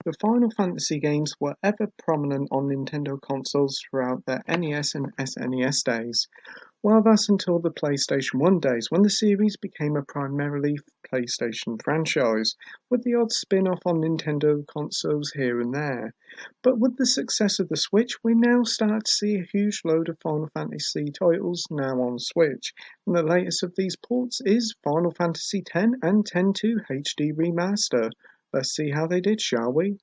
The Final Fantasy games were ever prominent on Nintendo consoles throughout the NES and SNES days, while thus until the PlayStation 1 days when the series became a primarily PlayStation franchise, with the odd spin-off on Nintendo consoles here and there. But with the success of the Switch, we now start to see a huge load of Final Fantasy titles now on Switch, and the latest of these ports is Final Fantasy X and X-2 HD Remaster. Let's see how they did, shall we?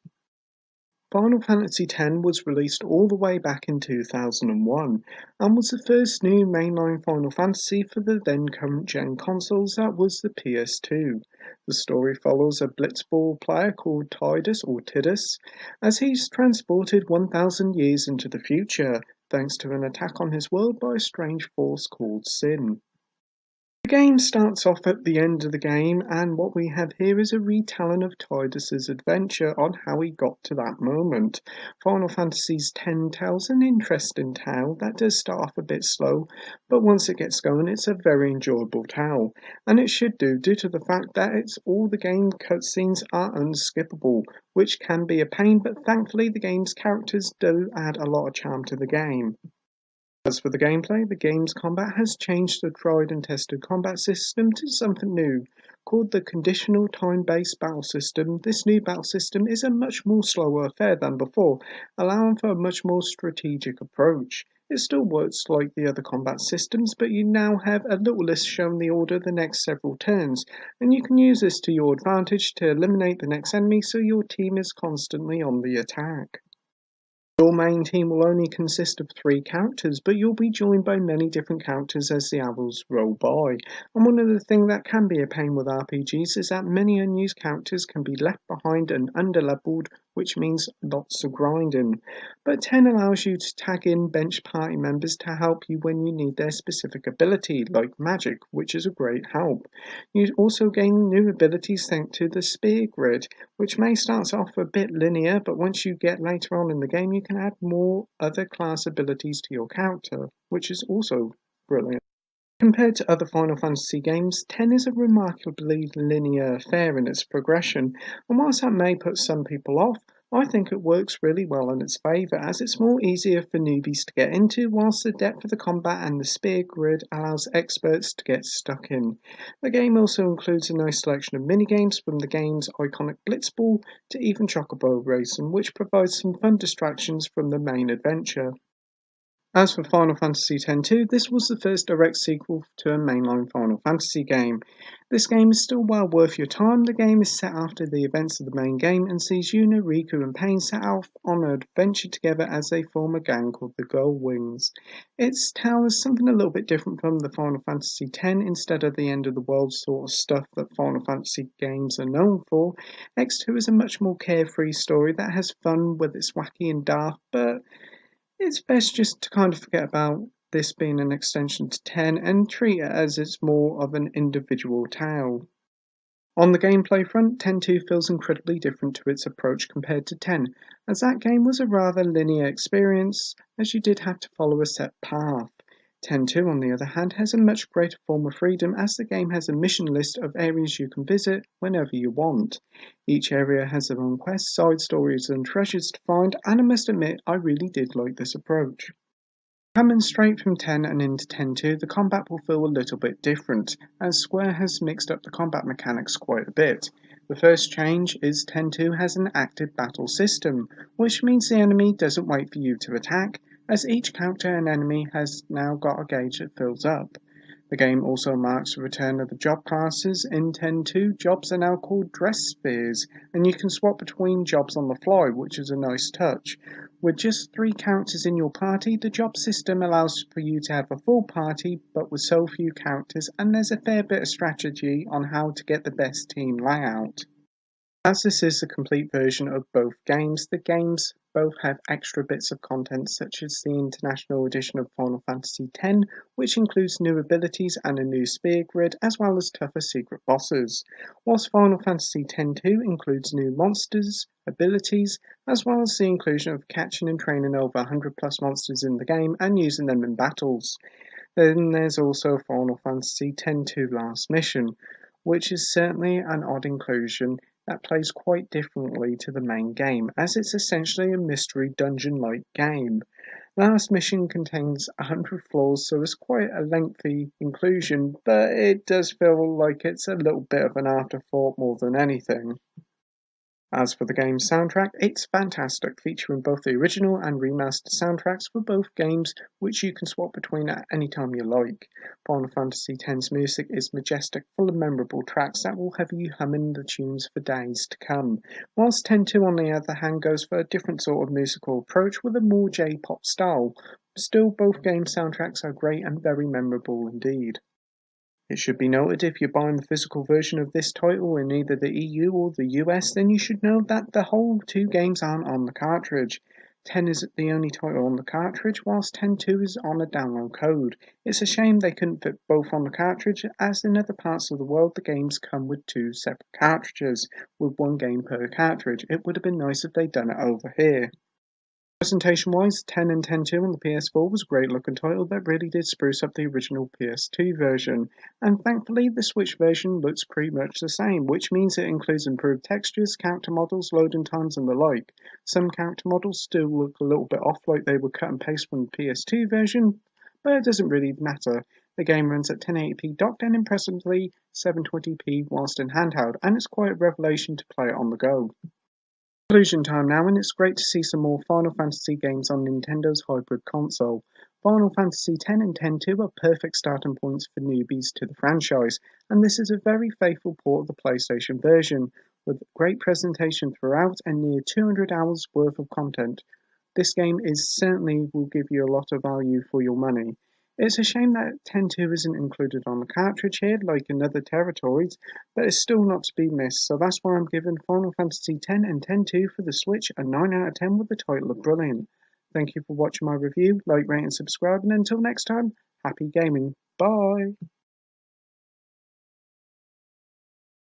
Final Fantasy X was released all the way back in 2001 and was the first new mainline Final Fantasy for the then current gen consoles, that was the PS2. The story follows a blitzball player called Tidus as he's transported 1,000 years into the future thanks to an attack on his world by a strange force called Sin. The game starts off at the end of the game, and what we have here is a retelling of Tidus's adventure on how he got to that moment. Final Fantasy X tells an interesting tale that does start off a bit slow, but once it gets going it's a very enjoyable tale, and it should do due to the fact that all the game cutscenes are unskippable, which can be a pain, but thankfully the game's characters do add a lot of charm to the game. As for the gameplay, the game's combat has changed the tried and tested combat system to something new, called the conditional time-based battle system. This new battle system is a much more slower affair than before, allowing for a much more strategic approach. It still works like the other combat systems, but you now have a little list showing the order of the next several turns, and you can use this to your advantage to eliminate the next enemy so your team is constantly on the attack. Your main team will only consist of 3 characters, but you'll be joined by many different characters as the hours roll by. And one of the things that can be a pain with RPGs is that many unused characters can be left behind and underleveled, which means lots of grinding. But 10 allows you to tag in bench party members to help you when you need their specific ability, like magic, which is a great help. You also gain new abilities thanks to the spear grid, which may start off a bit linear, but once you get later on in the game you can add more other class abilities to your character, which is also brilliant. Compared to other Final Fantasy games, 10 is a remarkably linear affair in its progression, and whilst that may put some people off, I think it works really well in its favour as it's more easier for newbies to get into, whilst the depth of the combat and the spear grid allows experts to get stuck in. The game also includes a nice selection of minigames from the game's iconic blitzball to even chocobo racing, which provides some fun distractions from the main adventure. As for Final Fantasy X-2, this was the first direct sequel to a mainline Final Fantasy game. This game is still well worth your time. The game is set after the events of the main game and sees Yuna, Riku and Pain set out on an adventure together as they form a gang called the Gold Wings. Its tale is something a little bit different from the Final Fantasy X. Instead of the end of the world sort of stuff that Final Fantasy games are known for, X2 is a much more carefree story that has fun with its wacky and daft, but it's best just to kind of forget about this being an extension to 10 and treat it as it's more of an individual tale. On the gameplay front, X-2 feels incredibly different to its approach compared to 10, as that game was a rather linear experience, as you did have to follow a set path. X-2, on the other hand, has a much greater form of freedom as the game has a mission list of areas you can visit whenever you want. Each area has their own quests, side stories and treasures to find, and I must admit I really did like this approach. Coming straight from 10 and into X-2, the combat will feel a little bit different, as Square has mixed up the combat mechanics quite a bit. The first change is X-2 has an active battle system, which means the enemy doesn't wait for you to attack, as each character and enemy has now got a gauge that fills up. The game also marks the return of the job classes. In X-2, jobs are now called dress spheres, and you can swap between jobs on the fly, which is a nice touch. With just 3 characters in your party, the job system allows for you to have a full party, but with so few characters, and there's a fair bit of strategy on how to get the best team layout. As this is the complete version of both games, the games both have extra bits of content such as the International Edition of Final Fantasy X, which includes new abilities and a new spear grid, as well as tougher secret bosses, whilst Final Fantasy X-2 includes new monsters, abilities, as well as the inclusion of catching and training over 100 plus monsters in the game and using them in battles. Then there's also Final Fantasy X-2 Last Mission, which is certainly an odd inclusion that plays quite differently to the main game, as it's essentially a mystery dungeon-like game. The last mission contains 100 floors, so it's quite a lengthy inclusion, but it does feel like it's a little bit of an afterthought more than anything. As for the game's soundtrack, it's fantastic, featuring both the original and remastered soundtracks for both games, which you can swap between at any time you like. Final Fantasy X's music is majestic, full of memorable tracks that will have you humming the tunes for days to come, whilst 10-2 on the other hand goes for a different sort of musical approach with a more J-pop style. Still, both game soundtracks are great and very memorable indeed. It should be noted, if you're buying the physical version of this title in either the EU or the US, then you should know that the whole two games aren't on the cartridge. 10 is the only title on the cartridge, whilst 10-2 is on a download code. It's a shame they couldn't fit both on the cartridge, as in other parts of the world the games come with two separate cartridges, with one game per cartridge. It would have been nice if they'd done it over here. Presentation-wise, 10 and 10-2 on the PS4 was a great looking title that really did spruce up the original PS2 version, and thankfully the Switch version looks pretty much the same, which means it includes improved textures, character models, loading times and the like. Some character models still look a little bit off, like they were cut and paste from the PS2 version, but it doesn't really matter. The game runs at 1080p docked and impressively 720p whilst in handheld, and it's quite a revelation to play it on the go. Conclusion time now, and it's great to see some more Final Fantasy games on Nintendo's hybrid console. Final Fantasy X and X-2 are perfect starting points for newbies to the franchise, and this is a very faithful port of the PlayStation version, with great presentation throughout and near 200 hours worth of content. This game certainly will give you a lot of value for your money. It's a shame that X-2 isn't included on the cartridge here, like in other territories, but it's still not to be missed, so that's why I'm giving Final Fantasy X and X-2 for the Switch a 9 out of 10 with the title of brilliant. Thank you for watching my review, like, rate and subscribe, and until next time, happy gaming, bye!